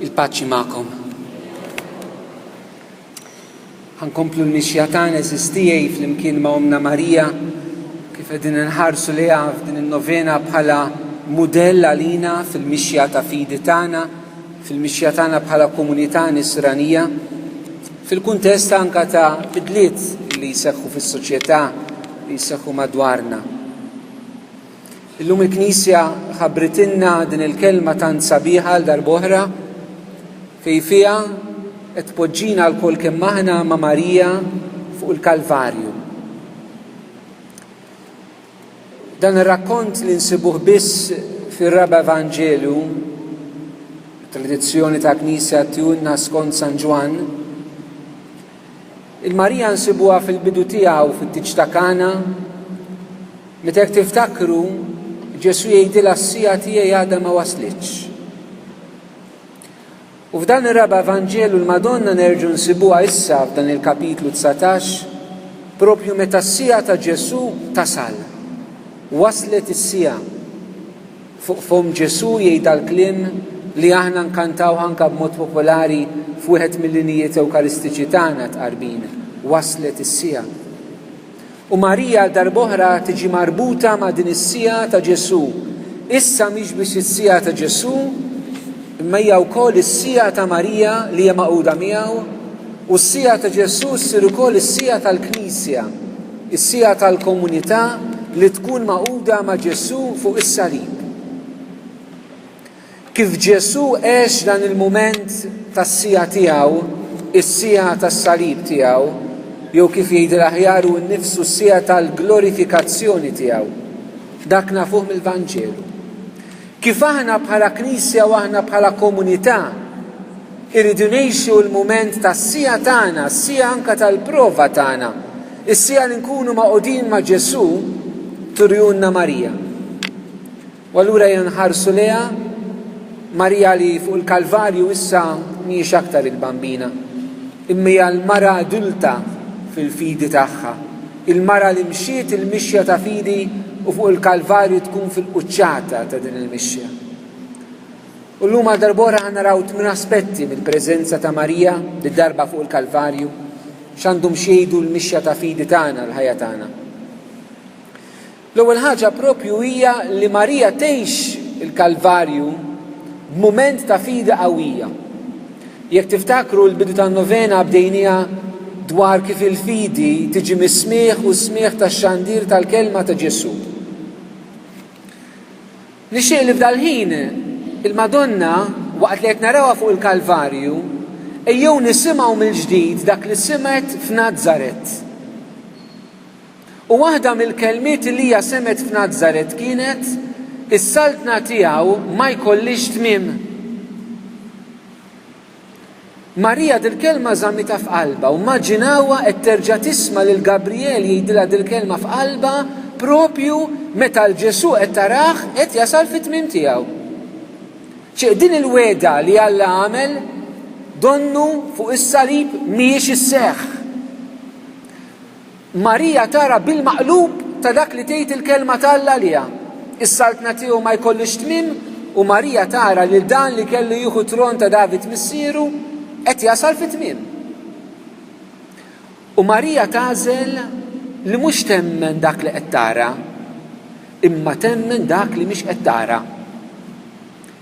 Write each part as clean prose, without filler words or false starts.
Il-paċi ma'kom. Ħankomplu l-mixja tagħna eżistijaj fl-imkien ma' Omna Marija kif qegħdin inħarsu liha f'din in-novena bħala mudell għalina fil-mixja ta' fidi tagħna, fil-mixja tagħna bħala komunità nisranija, fil-kuntest anke ta' bidliet li jseħħu fis-soċjetà li jseħħu madwarna. Illum il-Knisja ħabritilna din il-kelma tant sabiħa l darb'oħra fej fiha qed tpoġġina lkoll kemm aħna ma' Marija fuq il-Kalvarju. Dan ir-rakkont li nsibuh biss fir-Raba' Evanġelju, tradizzjoni ta' Knisja tjunna skont San Ġwan, il-Marija nsibuha fil-bidu tiegħu fit-tiġ ta' Kana, meta jekk tiftakru Ġesu jgħidilha s-sija tiegħi għadha ma waslitx. U f'dan ir-Raba' Evanġelju l-Madonna nerġgħu nsibuha issa f'dan il-kapitlu 19 propju meta s-sija ta' Ġesu tasal. Waslet is-sija. Fuq fom Ġesu jgħidha l-kliem li aħna nkantaw anke b'mod popolari f'wieħed mill-linijiet ewkaristiċi tagħna tqarbin. Waslet is-sija. U Marija darb'oħra tiġi marbuta ma' din is-sija ta' Ġesu. Issa mhix biex is-sija ta' Ġesu, imma hija wkoll is-sija ta' Marija li hija maquda miegħu, u s-sija ta' Ġesu ssir ukoll is-sija tal-Knisja, is-sija tal-komunità li tkun maquda ma' Ġesu fuq is-salib. Kif Ġesu għex dan il-mument tas-sija tiegħu, is-sija tas-salib tiegħu, jew kif jgħid l-aħjar hu nnifsu s-sija tal-glorifikazzjoni tiegħu. Dak nafuh mill-Vanġelu. Kif aħna bħala Knisja u aħna bħala komunità irridu ngħixu l-mument tas-sija tagħna, s-sija anke tal-prova tagħna, is-sija li nkunu maqudin ma' Ġesu turjunna Marija. U allura jinħarsu leha Marija li fuq il-Kalvarju issa mhijiex aktar il-bambina, imma hija l-mara adulta fil-fidi tagħha, il-mara li mxiet il-mixja ta' fidi u fuq il-Kalvarju tkun fil-quċċata ta' din il-mixja. U llum għal darb'oħra naraw 8 aspetti mill-preżenza ta' Marija lid-darba fuq il-Kalvarju x'għandhom xejdu l-mixja ta' fidi tagħna, l-ħajja tagħna. L-ewwel ħaġa proprju hija li Marija tgħix il-Kalvarju b'mument ta' fidi qawwija. Jekk tiftakru l-bidu tan-novena bdejniha dwar kif il-fidi tiġi mis-smieħ u smieħ tax-xandir tal-kelma ta' Ġesu. Nixtieq li f'dal-ħin il-Madonna waqt li qed narawha fuq il-Kalvarju ejjew nisimgħu mill-ġdid dak li simet f'Nażaret. U waħda mill-kelmiet li hija semet f'Nażaret kienet is-saltna tiegħu ma jkollix tmiem. Marija dil-kelma żammita f'qalba u immaġinawha qed terġa' tisma' lil Gabriel jgħidilha dil-kelma f'qalba propju meta l-Ġesu qed tarah qed jasal fit-tmiem tiegħu. Din il-weda li Alla għamel donnu fuq is-salib mhijiex isseħħ. Marija tara bil-maqlub ta' dak li tgħid il-kelma tal-Alla liha. Is-saltna tiegħu ma jkollix tmiem u Marija tara lil dan li kellu jieħu tron ta' David missieru qed jasal fit-tmiem. U Marija tagħżel li mhux temmen dak li qed tara, imma temmen dak li mhix qed tara.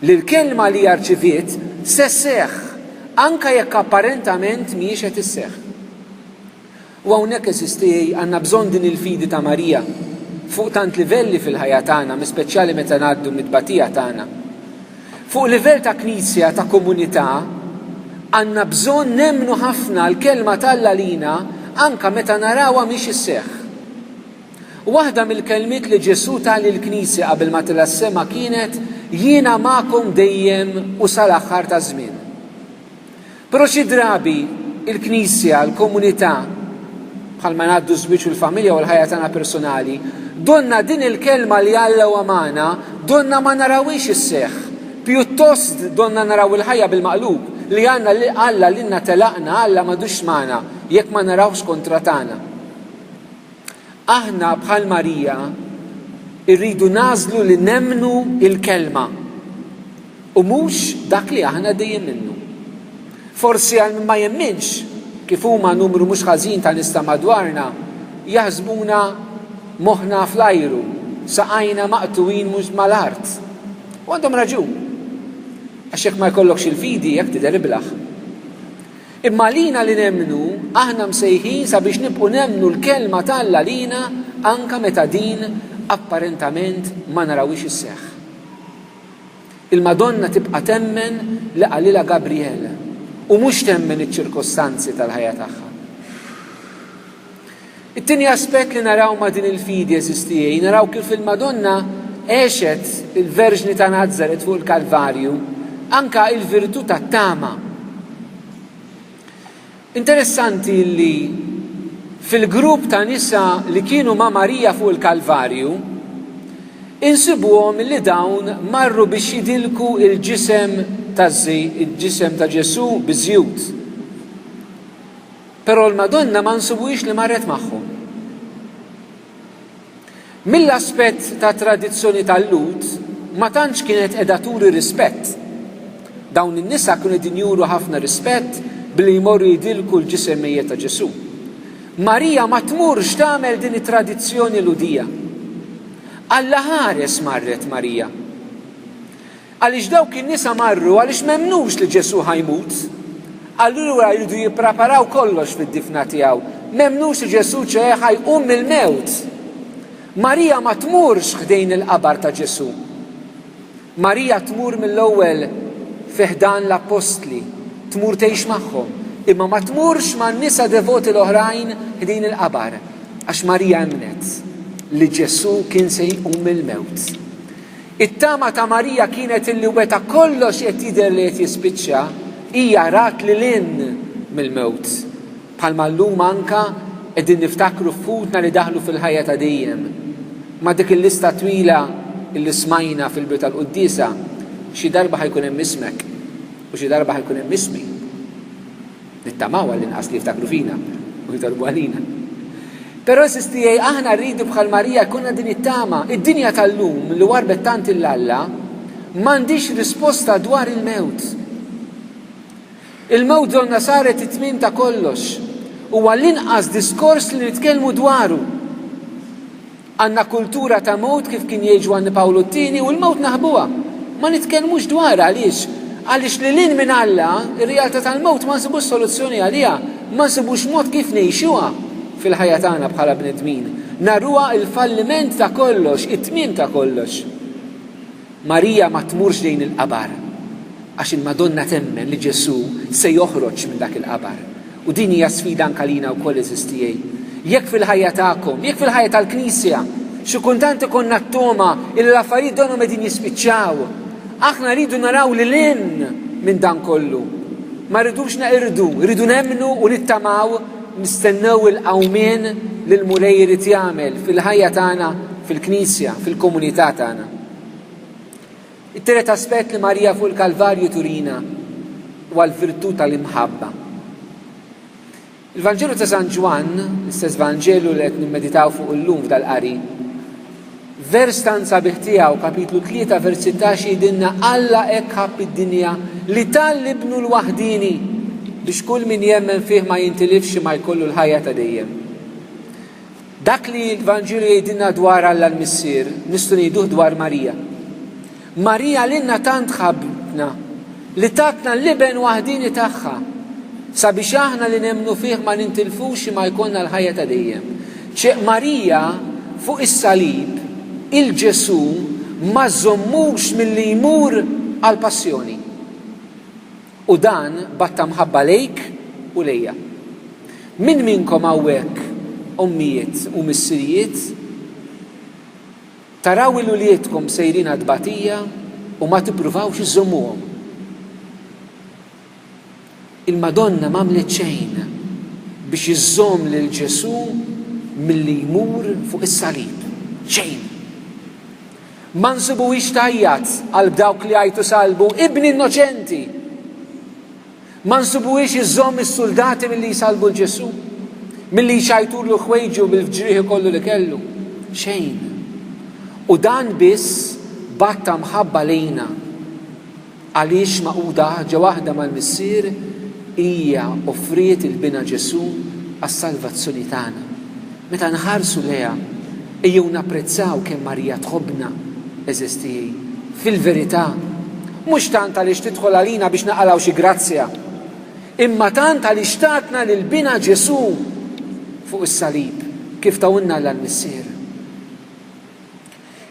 Li l-kelma li rċiviet se sseħħ anke jekk apparentament mhijiex qed isseħħ. U hawnhekk eżistej għandna bżonn din il-fidi ta' Marija fuq tant livelli fil-ħajja tagħna, speċjali meta ngħaddu mit-tbatija tagħna. Fuq livell ta' Knisja ta' komunità għandna bżonn nemmnu ħafna l-kelma tal-Alla lina anke meta narawha mhix isseħħ. Waħda mill-kelmiet li Ġesu tal lill-Knisja qabel ma tilha s-sema kienet jiena magħkom dejjem u sal-aħħar ta' żmien. Però xi drabi il-Knisja, l-komunità bħalma ngħaddu żwieġ u l-familja u l-ħajja tagħna personali, donna din il-kelma li Alla u amana, donna ma narawix isseħħ. Pjuttost donna naraw il-ħajja bil-maqlub li għandna li Alla lilna telaqna, Alla m'għadux magħna jekk ma narawx kontra tagħna. Aħna bħal Marija irridu nażlu li nemmnu il-kelma. u mhux dak li aħna dejjem minnu. Forsi għal ma jemminx kif huma numru mhux ħażin ta' nista' madwarna jaħsbuna moħħna fl-ajru, saqajna maqtuwin mhux mal-art. U għandhom raġun. Għax jekk ma jkollokx il-fidi jekk tidher iblaħ. Imma lina li nemmnu aħna msejħin sabiex nibqu nemmnu l-kelma tal-Alla lina anka meta din apparentament ma narawix isseħħ. Il-Madonna tibqa' temmen li qalilha Gabriel u mhux temmen iċ-ċirkostanzi tal-ħajja tagħha. It-tieni aspett li naraw ma' din il-fidi eżistijej, naraw kif il-Madonna għexet il-Verġni ta' Nażaret fuq il-Kalvarju anka il-virtù tat-tama. Interessanti li fil-grupp ta' nisa li kienu ma' Marija fuq il-Kalvarju insibuhom li dawn marru biex jidilku il-ġisem ta' Ġesu biżjud. Però l-Madonna ma nsibuhiex li marret magħhom. Mill-aspett ta' tradizzjoni tal-Lut ma tantx kienet qiegħda turi rispett. Dawn in-nisa kienu qegħdin juru ħafna rispett billi jmorru jidilku l-ġisem mejjed ta' Ġesu. Marija ma tmurx tagħmel din it-tradizzjoni ludija. Alla ħares marret Marija. Għaliex dawk in-nisa marru għaliex m'emmnux li Ġesu ħajmut. Allura jridu jippreparaw kollox fid-difna tiegħu. M'emmnux li Ġesu ħajqum mill-mewt. Marija ma tmurx ħdejn il-qabar ta' Ġesu. Marija tmur mill-ewwel fiħdan l-apostli, tmur tgħix magħhom, imma ma tmurx man-nisa devoti l-oħrajn ħdejn il-qabar, għax Marija emnet li Ġesu kien se jqum mill-mewt. It-tama ta' Marija kienet illi weta kollox qed jidher li qed jispiċċa, hija rat lil hinn mill-mewt. Bħalma llum anka qegħdin niftakru f'futna li daħlu fil-ħajja ta' dejjem. Ma dik il-lista twila illi smajna fil-Bit tal-Qudiesa, xi darba ħajkun hemm ismek u xi darba ħajkun hemm ismi. Nittamaw għall-inqas li jiftakru fina u jitolbu għalina. Però sistijaj aħna rridu bħal Marija jkunna din it-tama. Id-dinja tal-lum li warbet tant il-Alla m'għandix risposta dwar il-mewt. Il-mewt donna saret it-tmiem ta' kollox. U għall-inqas diskors li nitkellmu dwaru. Għandna kultura ta' mewt kif kien jgħid Ġwanni Pawlu t-tieni u l-mewt naħbuha. Ma nitkellmux dwar għaliex. Għaliex li lin minn Alla, ir-realtà tal-mewt ma nsibux soluzzjoni għaliha, ma nsibux mod kif ngħixuha fil-ħajja tagħna bħala bnedmin. Naruha il-falliment ta' kollox, it-tmiem ta' kollox. Marija ma tmurx lejn il-qabar għax il-Madonna temmen li Ġesu se joħroġ minn dak il-qabar. U din hija sfida anke lina wkoll eżistijej. Jekk fil-ħajja tagħkom, jekk fil-ħajja tal-Knisja, xi kultant ikonna t-toma il l-affarijiet donhom qegħdin jispiċċaw. Aħna rridu naraw lil hinn minn dan kollu. Ma rridux naqirdu, rridu nemmnu u nittamaw nistennew il-qawmien li l-mulej jrid jagħmel fil-ħajja tagħna, fil-Knisja, fil-komunità tagħna. It-tielet aspett li Marija fuq il-Kalvarju turina huwa l-virtù tal-imħabba. Il-Vanġelu ta' San Ġwan, l-istess Vanġelu li qed nimmeditaw fuq illum f'dal-qari, vers tanza biħtijaw kapitlu 3 vers 16 jidinna Alla hekk ħabb id-dinja li tal-ibnu l-waħdini biex kull min jemmen fih ma jintilifx ma jkollu l-ħajja ta' dejjem. Dak li l-Vanġelu jgħidilna dwar Alla l-Missier nistgħu ngħiduh dwar Marija. Marija lilna tant ħabbna li tatna l-liben waħdini tagħha sabiex aħna li nemmnu fih ma nintilfux ma jkollna l-ħajja ta' dejjem. Marija fuq is-salib il-Ġesu ma żommux milli jmur għal passjoni. U dan batta mħabba lejk u lejja. Min minkom hawnhekk ommijiet u missirijiet taraw il-ulietkom sejrin għad-batija u ma tippruvawx iżommuhom. Il-Madonna m'għamlet xejn biex iżomm lil Ġesu milli jmur fuq is-salib. Xejn. Ma nsibuhiex tajjat għal dawk li għajtu salbu ibni innoċenti. Ma nsibuhiex iżomm is-soldati milli jsalbu l-Ġesu, milli jxajturlu ħwejġu bil-ġrieħi kollu li kellu. Xejn. U dan biss batta mħabba lejna. Għaliex maquda ħaġa waħda mal-missier hija offriet il-bina Ġesu għas-salvazzjoni tagħna. Meta nħarsu leha ejjew napprezzaw kemm Marija tħobbna eżistijej. Fil-verità, mhux tant għaliex tidħol għalina biex naqalgħu xi grazzja, imma tant għaliex tatna lil-bina Ġesu fuq is-salib kif tawilna l-missier.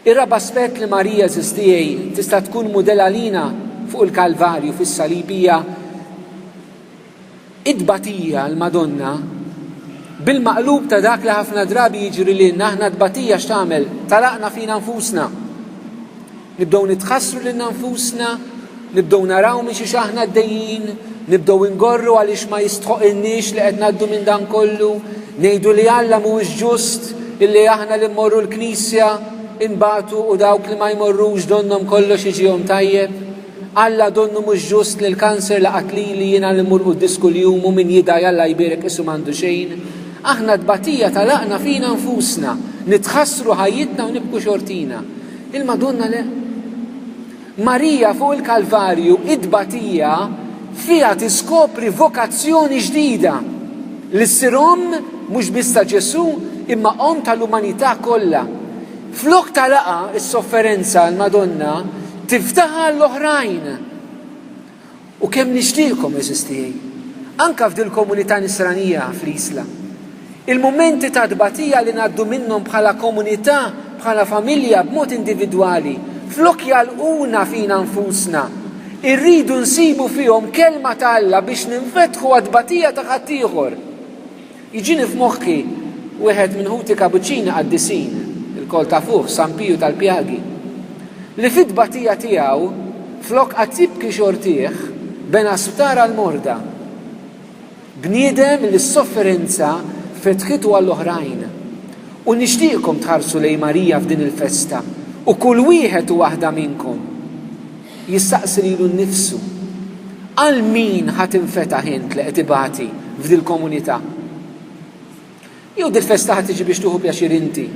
Ir-raba aspett li Marija eżistijej tista' tkun mudell għalina fuq il-Kalvarju fis-salib hija id-tbatija l-Madonna bil-maqlub ta' dak li ħafna drabi jiġri lilna aħna tbatija x'tagħmel talaqna fina nfusna. Nibdew nitħassru lil nfusna, nibdew naraw minn xi aħna għaddejjin, nibdew ingorru għaliex ma jistħoqilniex li qed ngħaddu minn dan kollu, ngħidu li Alla mhuwiex ġust illi aħna li mmorru l-Knisja inbatu u dawk li ma jmorrux donnom kollox jiġihom tajjeb. Alla donnu mhux ġust li l-kanser laqat li jiena li mmur quddis kuljum u min jidha Alla jbierek isu m'għandu xejn. Aħna tbatija talaqna fina nfusna, nitħassru ħajjitna u nibku xortina. Il-Madonna le. Marija fuq il-Kalvarju id-tbatija fiha tiskopri vokazzjoni ġdida li ssir mhux biss ta' Ġesu imma tal-umanità kollha. Flok talaqa is-sofferenza l-Madonna tiftaħa l-oħrajn. U kemm nixtieqkom eżistijej, anke f'dil komunità nisranija fl-Isla. Il-momenti ta' tbatija li ngħaddu minnhom bħala komunità, bħala familja, b'mod individwali, flok jalquna fina nfusna, irridu nsibu fihom kelma ta' Alla biex ninfetħu għad-tbatija ta' ħadd ieħor. Jiġini f'moħħi wieħed minn ħuti kapuċini qaddisin, il-kol ta' fuq San Piju tal-Pjagi, li fit-tbatija tiegħu flok qatt jibki xortih bena sutara l-morda. Bniedem li s-sofferenza fetħitu għall-oħrajn. U nixtieqkom tħarsu lejn Marija f'din il-festa u kull wieħed u waħda minnkom jistaqsi lilu nnifsu għal min ħadd infetaħ int li qed ibati f'dil komunità. Jew dil-festa ħadd tiġi biex tuħu pjaċir inti.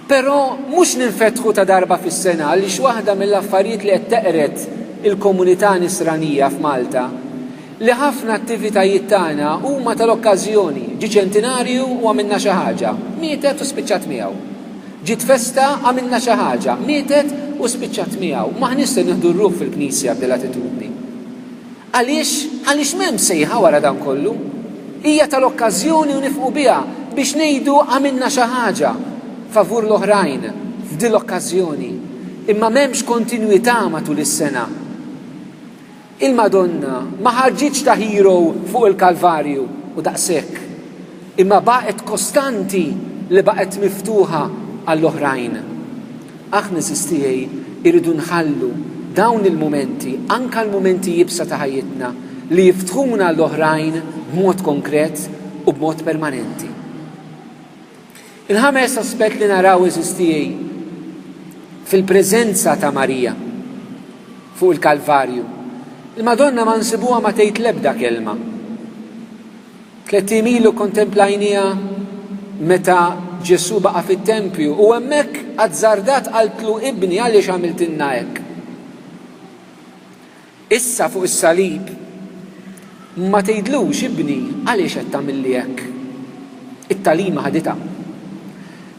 Però mhux ninfetħu ta' darba fis-sena għaliex waħda mill-affarijiet li qed teqret il-komunità nisranija f'Malta li ħafna attivitajiet tagħna huma tal-okkażjoni. Ġi ċentinarju u għamilna xi ħaġa, mietet u spiċċat miegħu. Ġiet festa għamilna xi ħaġa, mietet u spiċċat miegħu. Maħniex se nieħdu r-ruħ fil-Knisja b'dil attitudni. Għaliex m'hemm sejħa wara dan kollu? Hija tal-okkażjoni u nifqu biha biex ngħidu għamilna xi ħaġa favur l-oħrajn f'din l-okkażjoni. Imma m'hemmx kontinwità matul is-sena. Il-Madonna ma ħarġitx ta' hero fuq il-Kalvarju u daqshekk, imma baqgħet kostanti li baqgħet miftuħa għall-oħrajn. Aħna sistijej irridu nħallu dawn il-momenti, anke l-momenti jibsa ta' ħajjitna li jiftħuna l-oħrajn b'mod konkret u b'mod permanenti. Il-ħames aspett li naraw eżistijej fil-preżenza ta' Marija fuq il-Kalvarju. Il-Madonna ma nsibuha ma tgħid l-ebda kelma. 30 ilu kontemplajnija meta Ġesu baqa' fit-tempju u hemmhekk azzardat qaltlu ibni għaliex għamiltilna hekk. Issa fuq is-salib ma tgħidlux ibni għaliex qed tagħmilli hekk. It-talima ħaditha.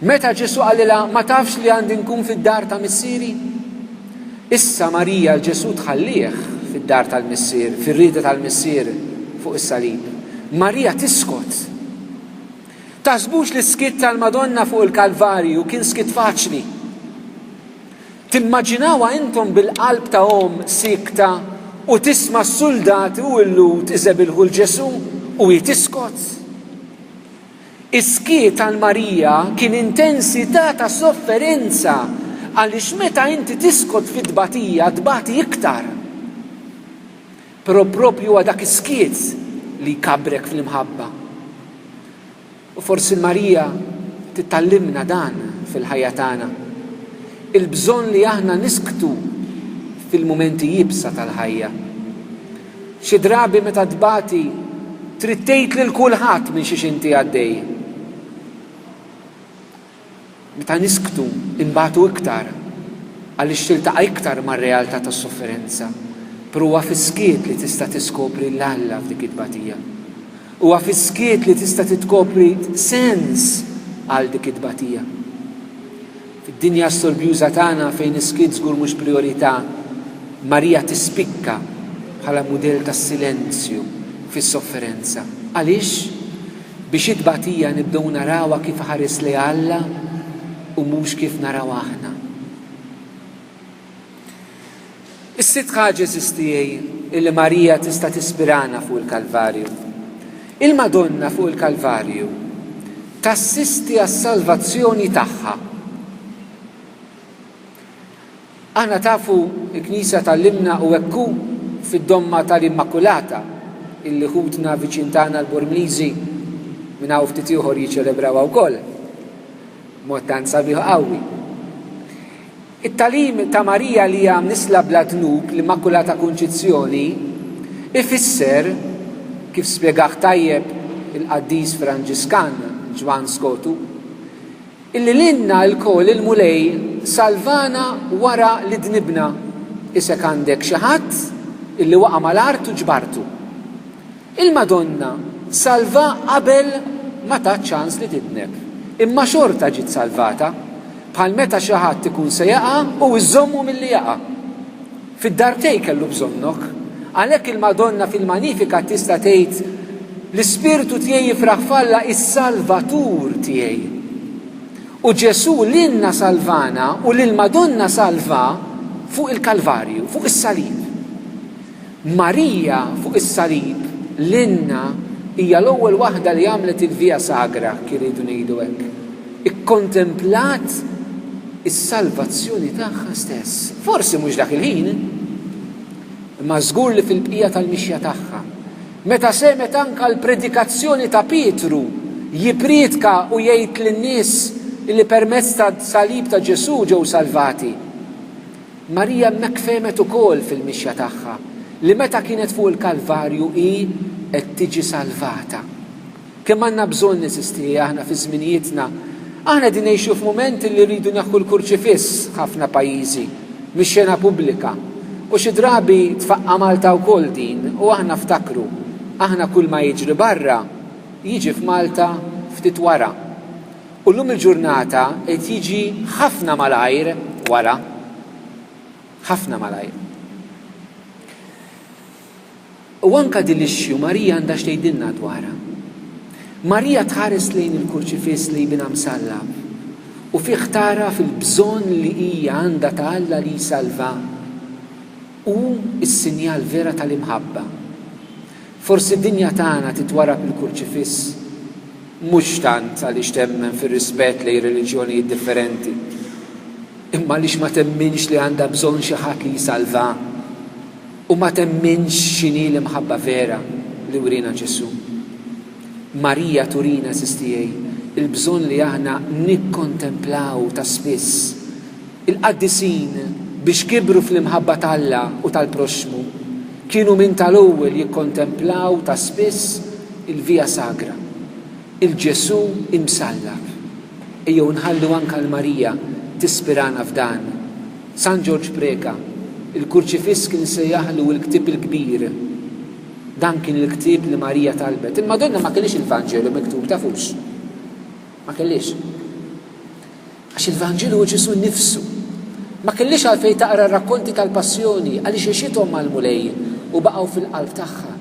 Meta Ġesu qalilha ma tafx li għandi nkun fid-dar ta' missieri? Issa Marija l-Ġesu tħallih fid-dar tal-missier, fir-rieda tal-missier fuq is-salib. Marija tiskot. Taħsbux li skit tal-Madonna fuq il-Kalvarju kien skit faċli. Timmaġinawha intom bil-qalb ta' sikta u tisma' s-soldati u l-lut iżebilħu l-Ġesu u jitiskot. Is-skiet tal-Marija kien intensità ta' sofferenza għaliex meta inti tiskot fid-tbatija tbati iktar. Però propju dak is-skiet li jkabrek fl-imħabba. U forsi Marija tittallimna dan fil-ħajja tagħna. Il-bżonn li aħna nisktu fil-mumenti jibsa tal-ħajja. Xi drabi meta tbati trid tgħid lil kulħadd minn xi inti għaddej. Meta nisktu imbagħtu iktar għaliex tiltaqa' iktar mar-realtà tas-sofferenza. Huwa fiskiet li tista' tiskopri l-Alla f'dik it-tbatija. Huwa fiskiet li tista' titkopri sens għal dik it-tbatija. Fid-dinja storbjuża tagħna fejn iskiet żgur mhux priorità, Marija tispikka bħala mudell tas-silenzju fis-sofferenza. Għaliex? Biex it-tbatija nibdew narawha kif ħares li Alla u mhux kif naraw aħna. Is-sitt ħaġes istijej illi Marija tista' tispirana fuq il-Kalvarju. Il-Madonna fuq il-Kalvarju tassisti għas-salvazzjoni tagħha. Aħna tafu l-Knisja tal-Limna u hekk fid-domma tal-Immakulata illi ħudna viċin tagħna l-Bormliżi minn hawn ftit ieħor jiċċelebrawha wkoll. Mod tant sabiħ qawwi. It-talim ta' Marija li hija mnisla bla dnub l-Immakulata Kunċizzjoni ifisser kif spjegaħ tajjeb il-Qaddis Franġiskan Ġwan Skotu illi lilna l-kol il-mulej salvana wara li dnibna isek għandek xi ħadd illi waqa' mal-art u ġbartu. Il-Madonna salva qabel ma tat ċans li tidneb, imma xorta ġiet salvata bħal meta xi ħadd ikun se jaqa' u iżommu milli jaqa'. Fid-dartej kellu bżonnok, għalhekk il-Madonna fil-Manifika tista' tgħid l-Ispirtu tiegħi jifraħ falla is-Salvatur tiegħi. U Ġesu lilna salvana u lill-Madonna salva fuq il-Kalvarju, fuq is-salib. Marija fuq is-salib lilna hija l-ewwel waħda li għamlet il-Via Sagra kien iridu ngħidu hekk. Ikkontemplat is-salvazzjoni tagħha stess. Forsi mhux dak il-ħin, imma żgur li fil-bqija tal-mixja tagħha. Meta semet anke l-predikazzjoni ta' Pietru jipriedka u jgħid lin-nies li permezz ta' salib ta' Ġesu ġew salvati. Marija hemmhekk femet ukoll fil-mixja tagħha li meta kienet fuq il-Kalvarju hi qed tiġi salvata. Kemm għandna bżonn nesisti aħna fi żminijietna. Aħna din ngħixu f'mument li rridu naħħu l-kurċifiss ħafna pajjiżi mix-xena pubblika. U xi drabi tfaqqa Malta wkoll din u aħna ftakru. Aħna kull ma jiġri barra jiġi f'Malta ftit wara. U llum il-ġurnata qed jiġi ħafna malajr wara. Ħafna malajr. U anke din l-ixxu Marija għandha x'tgħidilna dwarha. Marija tħares lejn il-kurċifiss li jbina msallab u fih tara fil-bżonn li hija għandha ta' Alla li jsalva u s-sinjal vera tal-imħabba. Forsi d-dinja tagħna titwara bil-kurċifiss mhux tant għaliex temmen fir-rispett lejn reliġjonijiet differenti, imma għaliex ma temminx li għandha bżonn xi ħadd li jsalva u ma temminx x'inhi l-imħabba vera li urina Ġesu. Marija turina sistijej il-bżonn li aħna nikkontemplaw ta' spiss il-qaddisin biex kibru fl-imħabba tal-Alla u tal-proxmu kienu minn tal-ewwel jikkontemplaw ta' spiss il-Via Sagra, il-Ġesu imsallab. Ejjew nħallu anke l-Marija tispirana f'dan. San Ġorġ Preka, il-kurċifiss kien sejjaħlu l-ktieb il-kbir. Dan kien il-ktieb li Marija talbet. Il-Madonna ma kellix il-Vanġelu miktub tafux. Ma kellix. Għax il-Vanġelu hu Ġesu nnifsu. Ma kellix għalfejn taqra r-rakkonti tal-passjoni għaliex ixithom mal-mulej u baqgħu fil-qalb tagħha.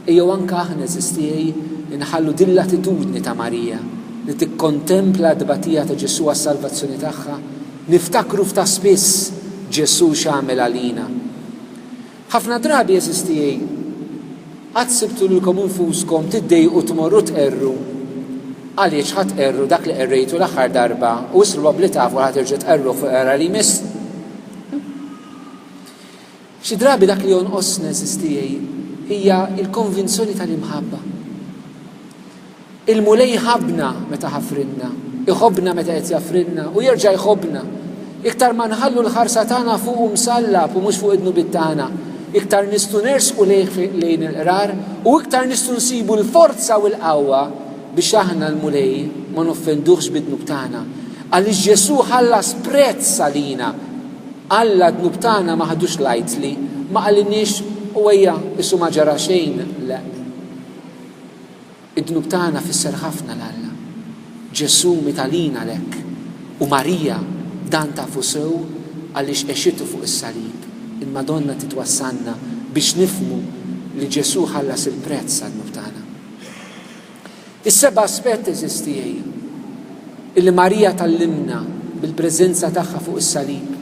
Ejjew anke aħna żistijej inħallu din l-attitudni ta' Marija li tikkontempla d-batija ta' Ġesu għas-salvazzjoni tagħha, niftakru f'ta' spiss Ġesu x'għamel għalina. Ħafna drabi eżistijej għad sibtu lilkom infuskom tiddejqu tmorru tqerru għaliex ħadd erru dak li qerrejtu l-aħħar darba u issa probabbli tafu ħadd terġa' tqerru fuq qera li jmiss. Xi drabi dak li jonqosna sistijej hija l-konvinzjoni tal-imħabba. Il-mulej ħabna meta ħafrinna, iħobbna meta qed jafrinna u jerġa' jħobbna. Iktar ma nħallu l-ħarsa tagħna fuq msallab u mhux fuq id-nubit tagħna. Iktar nistgħu nersqu lejn il-qrar u iktar nistgħu nsibu l-forza u l-qawwa biex aħna l-mulej ma noffenduhx bid-dnub tagħna. Għaliex Ġesu ħallas prezz għalina. Alla d-dnub tagħna ma ħadux lightly, ma qallinniex u għajja issu ma ġara xejn, le. Id-dnub tagħna fisser ħafna l-Alla. Ġesu mitalina lek u Marija dan tafu sew għaliex exitu fuq is-salib. Il-Madonna titwassanna biex nifmu li Ġesu ħallas il-prezz għad-dnub tagħna. Is-seba' aspett eżistijej illi Marija tallimna bil-preżenza tagħha fuq is-salib.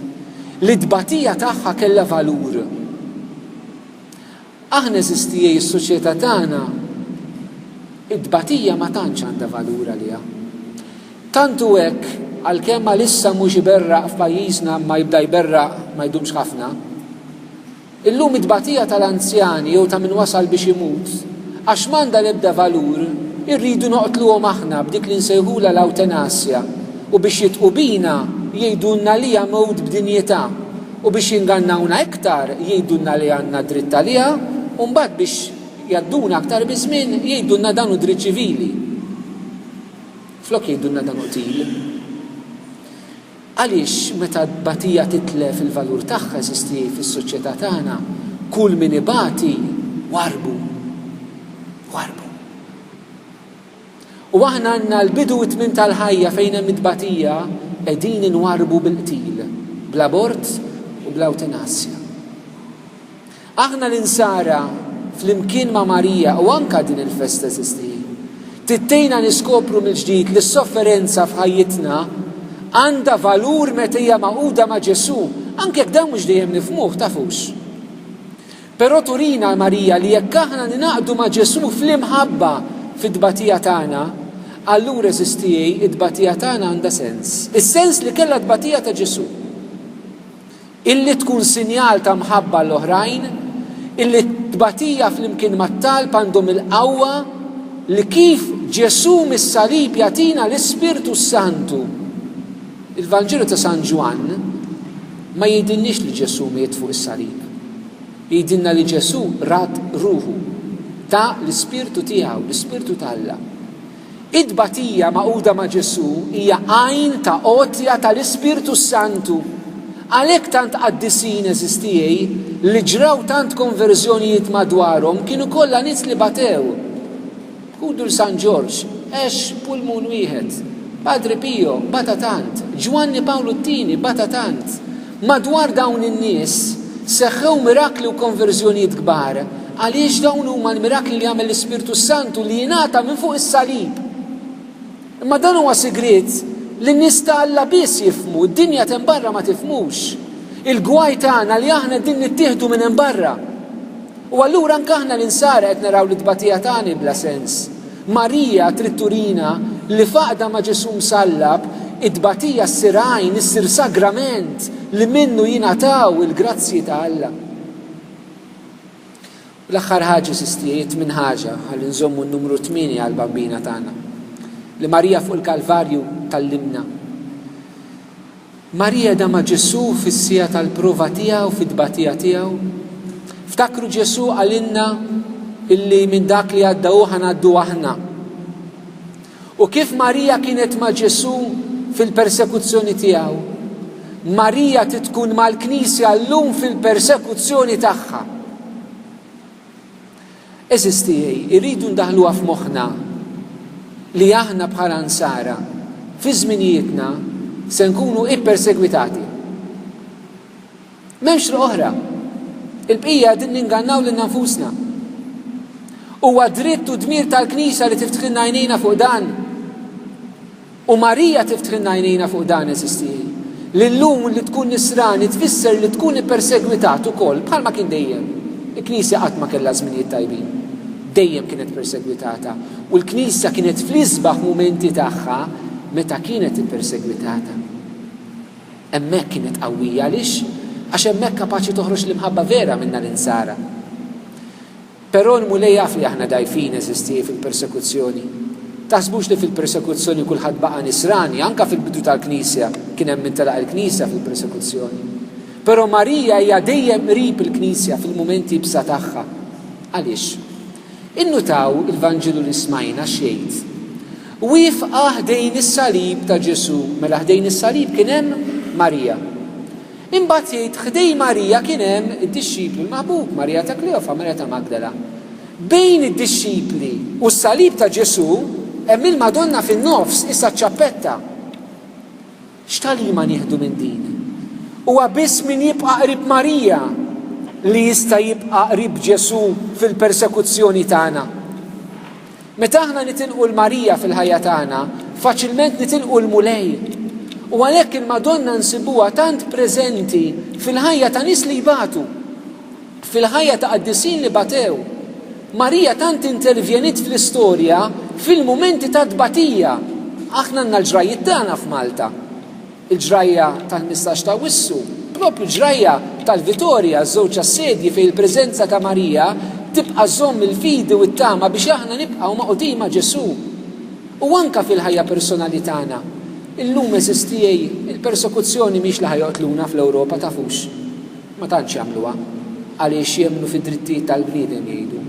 L-tbatija tagħha kellha valur. Aħna eżistijej is-soċjetà tagħna id-tbatija ma tantx għandha valur għaliha. Tantu hekk għalkemm għalissa mhux iberraq f'pajjiżna ma jibda jberraq ma jdumx ħafna. Illum id-tbatija tal-anzjani jew ta' min wasal biex imut għax m'għandha l-ebda valur, irridu noqtluhom aħna b'dik li nsejħula l-awtenasja u biex jitqubina jgħidulna li hija mewt b'dinjetà u biex jingannawna iktar jgħidulna li għandna dritt għaliha u mbagħad biex jadduna aktar biżmien jgħidulna dan hu dritt ċivili. Flok jgħidulna dan util. Għaliex meta d-batija titlef il-valur tagħha eżisti fis-soċjetà tagħna, kull min ibati warbu. U aħna għandna l-bidu u tmiem tal-ħajja fejn hemm id-batija qegħdin inwarbu bil-qtil, bl-abort u bl-awtenasja. Aħna l-insara fl-imkien ma' Marija u anka din il-festa eżisti. Tittejna niskopru mill-ġdid li s-sofferenza f'ħajjitna għandha valur meta hija maquda ma' Ġesu, anke jekk dan mhux dejjem nifhmuh tafux. Però turina Marija li jekk aħna ninaqdu ma' Ġesu fl-imħabba fid-tbatija tagħna, allura eżistijej id-tbatija tagħna għandha sens. Is-sens li kellha tbatija ta' Ġesu. Illi tkun sinjal ta' mħabba l-oħrajn, illi tbatija fl-imkien mat-talb għandhom il-qawwa li kif Ġesu mis-salib jagħtina l-Ispirtu Santu. Il-Vanġelu ta' San Ġwan ma jgħidilniex li Ġesu miet fuq is-salib. Jgħidilna li Ġesu rat ruħu ta' l-Ispirtu tiegħu, l-Ispirtu tal-Alla. Id-tbatija maquda ma' Ġesu hija għajn ta' qotja tal-Ispirtu Santu. Għalhekk tant qaddisin eżistijej li ġraw tant konverżjonijiet madwarhom kienu kollha nies li batew. Kudu l-San Ġorġ, pulmun wieħed, Padre Pio bata tant, Giovanni Paolo Tini bata tant. Madwar dawn in-nies seħħew mirakli u konverżjonijiet kbar. Għaliex dawn huma l-mirakli li għamel l-Ispirtu Santu li jingħata minn fuq is-salib. Imma dan huwa sigriet li n-nies ta' Alla biss jifhmu, d-dinja ta' barra ma tifhmux. Il-gwaj tagħna li aħna din nittieħdu minn hemm barra. U allura anke aħna l-insara qed naraw li tbatija tagħni bla sens. Marija trid turina li faqda ma' Ġesu msallab, id-tbatija ssir għajn, issir sagrament li minnu jingħataw il-grazzi ta' Alla. L-aħħar ħaġa sistijiet minn ħaġa ħalli nżommu n-numru 8 għall-bambina tagħna li Marija fuq il-Kalvarju tallimna. Marija da ma' Ġesu fis-sija tal-prova tiegħu fid-tbatija tiegħu. Ftakru Ġesu għalinna illi minn dak li għaddaw ħanaddu aħna. U kif Marija kienet ma' Ġesu fil-persekuzzjoni tiegħu, Marija titkun mal-Knisja llum fil-persekuzzjoni tagħha. Eżistijej, irridu ndaħluha f'moħħna li aħna bħala nsara fi żminijietna se nkunu ippersegwitati. M'hemmx oħra. Il-bqija din ningannaw lil nfusna. Huwa dritt u dmir tal-Knisja li tiftħilna għajnejna fuq dan. U Marija tiftħilna għajnejna fuq dan eżistijej. Li llum li tkun nisrani tfisser li tkun ippersegwitat ukoll bħalma kien dejjem. Il-Knisja qatt ma kellha żminijiet tajbin. Dejjem kienet persegwitata u l-Knisja kienet fl-isbaħ mumenti tagħha meta kienet ippersegwitata. Hemmhekk kienet qawwija għaliex għax hemmhekk kapaċi toħroġ l-imħabba vera minna l-insara. Però l-mulej jaf li aħna dajfin eżisti fil-persekuzzjoni. Taħsbux li fil-persekuzzjoni kulħadd baqa' nisrani, anke fil-bidu tal-Knisja kien hemm min telaq il-Knisja fil-persekuzzjoni. Però Marija hija dejjem qrib il-Knisja fil-mumenti bsa tagħha. Għaliex? Innutaw il-Vanġelu li smajna xejn. Wifqa ħdejn is-salib ta' Ġesu, mela ħdejn is-salib kien hemm Marija. Imbagħad jgħid ħdej Marija kien hemm id-dixxiplu l-maħbub, Marija ta' Kleofa, Marija ta' Magdala. Bejn id-dixxipli u s-salib ta' Ġesu hemm il-Madonna fin-nofs issa ċċappetta. X'talima nieħdu minn din? Huwa biss min jibqa' qrib Marija li jista' jibqa' qrib Ġesu fil-persekuzzjoni tagħna. Meta aħna nitilqu l-Marija fil-ħajja tagħna, faċilment nitilqu l-mulej. U għalhekk il-Madonna nsibuha tant preżenti fil-ħajja ta' nies li jbatu, fil-ħajja ta' qaddisin li batew. Marija tant intervjenit fl-istorja fil-mumenti ta' tbatija. Aħna għandna l-ġrajiet tagħna f'Malta. Il-ġrajja tal-15 ta' Wissu, propju ġrajja tal-Vitorja, żewġ assedji fejn il-preżenza ta' Marija tibqa' żomm il-fidi u t-tama biex aħna nibqgħu maqudin ma' Ġesu. U anke fil-ħajja personali tagħna. Illum eżistijej il-persekuzzjoni mhix li ħajoqtluna fl-Ewropa tafux. Ma tantx jagħmluha għaliex jemmnu fid-drittijiet tal-bniedem jgħidu.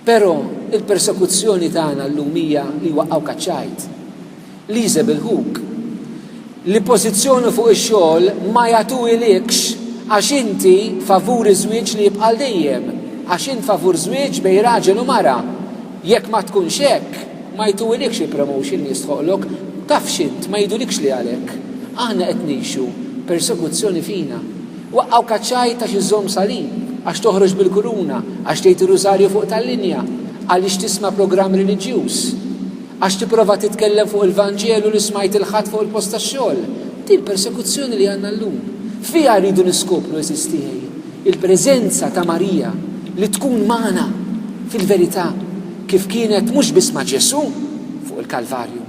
Però il-persekuzzjoni tagħna llum hija li waqgħu kaċċajt. Elizabeth Hook li pożizzjoni fuq ix-xogħol ma jagħtuhilekx għax inti favur iż-żwieġ li jibqa' dejjem, għax int favur żwieġ bejn raġel u mara. Jekk ma tkunx hekk, ma jtuhilekx il-promotion li jistħoqlok, tafx int ma jgħidulekx li għalhekk. Aħna qed ngħixu persekuzzjoni fina. Waqgħu kaċċajt għax iżżomm salib, għax toħroġ bil-kuruna, għax tgħid ir-rużarju fuq tal-linja, għaliex tisma' programm reliġjuż, għax tipprova titkellem fuq il-Vanġelu li smajt il-ħadd fuq il-post tax-xogħol. Din persekuzzjoni li għandna llum. Fiha rridu niskopru eżistijej il-preżenza ta' Marija li tkun magħna fil-verità kif kienet mhux biss ma' Ġesu fuq il-Kalvarju,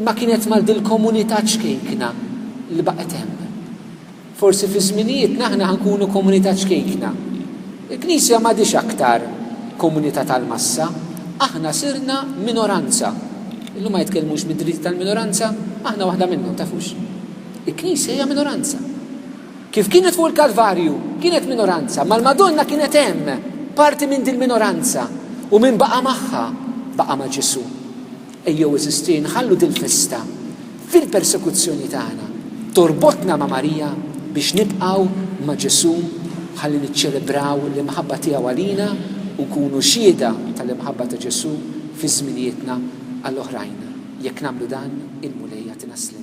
imma kienet mal dil komunità ċkejkna li baqgħet hemm. Forsi fi żminijietna aħna ħankunu komunità ċkejkna. Il-Knisja m'għadix aktar komunità tal-massa, aħna sirna minoranza. Illum ma jitkellmux mid-dritt tal-minoranza, aħna waħda minnhom tafux. Il-Knisja hija minoranza. Kif kienet fuq il-Kalvarju, kienet minoranza, ma l-Madonna kienet hemm, parti minn din minoranza, u min baqa' magħha, baqa' ma' Ġesu. Ejjew eżistin ħallu dil-festa fil-persekuzzjoni tagħna torbotna ma' Marija biex nibqgħu ma' Ġesu ħalli niċċelebraw l-imħabba tiegħu għalina u nkunu xhieda tal-imħabba ta' Ġesu fi żminijietna għall-oħrajn. Jekk nagħmlu dan, il-mulejja tinaslet.